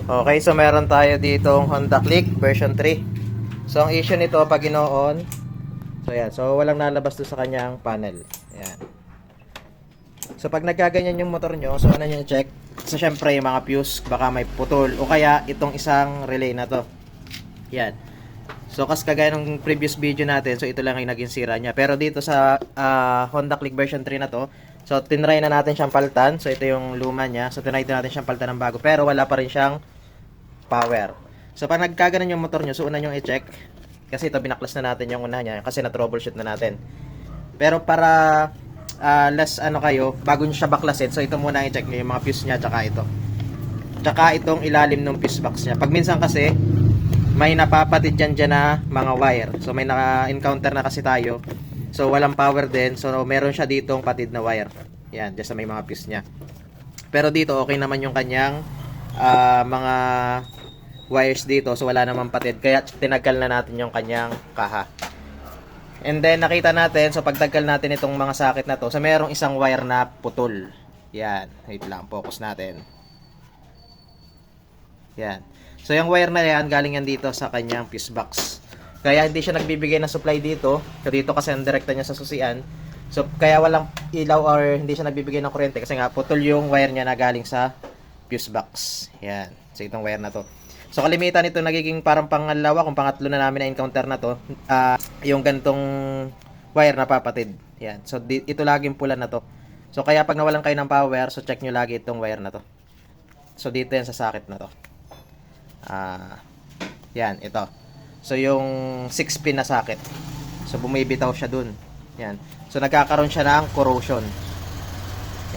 Okay, so meron tayo ditong Honda Click version 3. So ang issue nito pag ino-on, so yan, so walang nalabas doon sa kanyang panel. Yan. So pag nagkaganyan yung motor nyo, so ano nyo check? So syempre yung mga fuse baka may putol o kaya itong isang relay na to. Yan. So kas kagaya ng previous video natin, so ito lang yung naging sira niya. Pero dito sa Honda Click version 3 na to, so tinry na natin siyang palitan. So ito yung luma niya. So tinry natin siyang palitan ng bago pero wala pa rin siyang power. So pag nagkaganon yung motor nyo, so una nyo i-check. Kasi ito binaklas na natin yung una niya kasi na-troubleshoot na natin. Pero para less ano kayo, bago nyo siya baklasin, so ito muna i-check nyo yung mga fuse niya tsaka ito. Tsaka itong ilalim ng fuse box niya. Pag minsan kasi may napapatid dyan na mga wire. So may naka-encounter na kasi tayo. So walang power din. So meron siya ditong patid na wire. Yan, just sa may mga fuse niya. Pero dito okay naman yung kanyang mga wires dito, so wala namang patid kaya tinanggal na natin yung kanyang kaha. And then nakita natin, so pagtanggal natin itong mga socket na to, so merong isang wire na putol. Yan, wait lang, focus natin. Yan. So yung wire na yan galing yan dito sa kanyang fuse box. Kaya hindi siya nagbibigay ng supply dito. So dito kasi ang direkta niya sa susian. So kaya walang ilaw or hindi siya nagbibigay ng kuryente kasi nga putol yung wire niya na galing sa fuse box. Yan. So itong wire na to. So kalimitan nito nagiging parang pangalawa kung pangatlo na namin na encounter na to, yung gantong wire na papatid. Yan. So ito laging pula na to. So kaya pag nawalan kayo ng power, so check nyo lagi itong wire na to. So dito yan sa socket na to. Yan, ito. So yung 6 pin na socket. So bumibitaw siya dun. Yan. So nagkakaroon siya ng corrosion.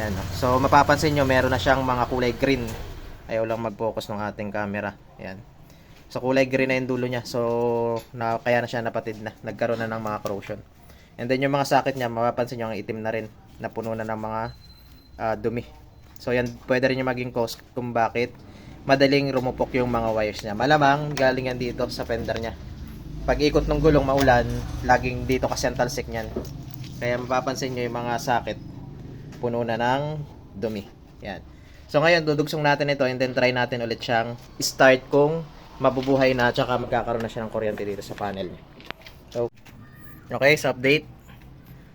Yan. So mapapansin nyo meron na siyang mga kulay green. Ayaw lang mag-focus ng ating camera. Yan. So kulay green na yung dulo niya. So kaya na siya napatid na. Nagkaroon na ng mga corrosion. And then yung mga socket niya, mapapansin nyo ang itim na rin. Napuno na ng mga dumi. So yan pwede rin yung maging cause kung bakit madaling rumupok yung mga wires niya. Malamang galing yan dito sa fender niya. Pag ikot ng gulong maulan, laging dito kasi ang talsik niyan. Kaya mapapansin nyo yung mga socket puno na ng dumi. Yan. So ngayon, dudugsong natin ito and then try natin ulit siyang start kung mabubuhay na tsaka magkakaroon na siya ng kuryente dito sa panel niya. So, okay, so update.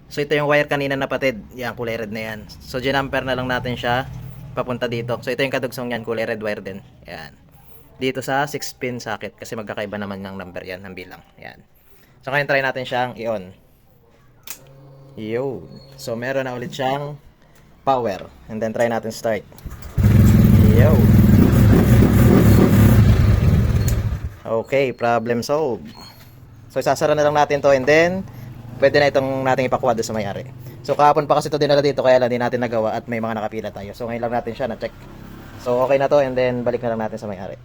So ito yung wire kanina napatid. Yan, kulay red na yan. So ginamper na lang natin siya papunta dito. So ito yung kadugsong yan, kulay red wire din. Yan. Dito sa 6 pin socket kasi magkakaiba naman ng number yan, ng bilang. Yan. So ngayon try natin siyang i-on. Yo. So meron na ulit siyang power. And then try natin start. Yo. Okay, problem solved. So isasara na lang natin to and then pwede na itong nating ipakuha doon sa may-ari. So kahapon pa kasi ito dinala dito kaya lang din natin nagawa at may mga nakapila tayo. So ngayon lang natin siya na-check. So okay na to and then balik na lang natin sa may-ari.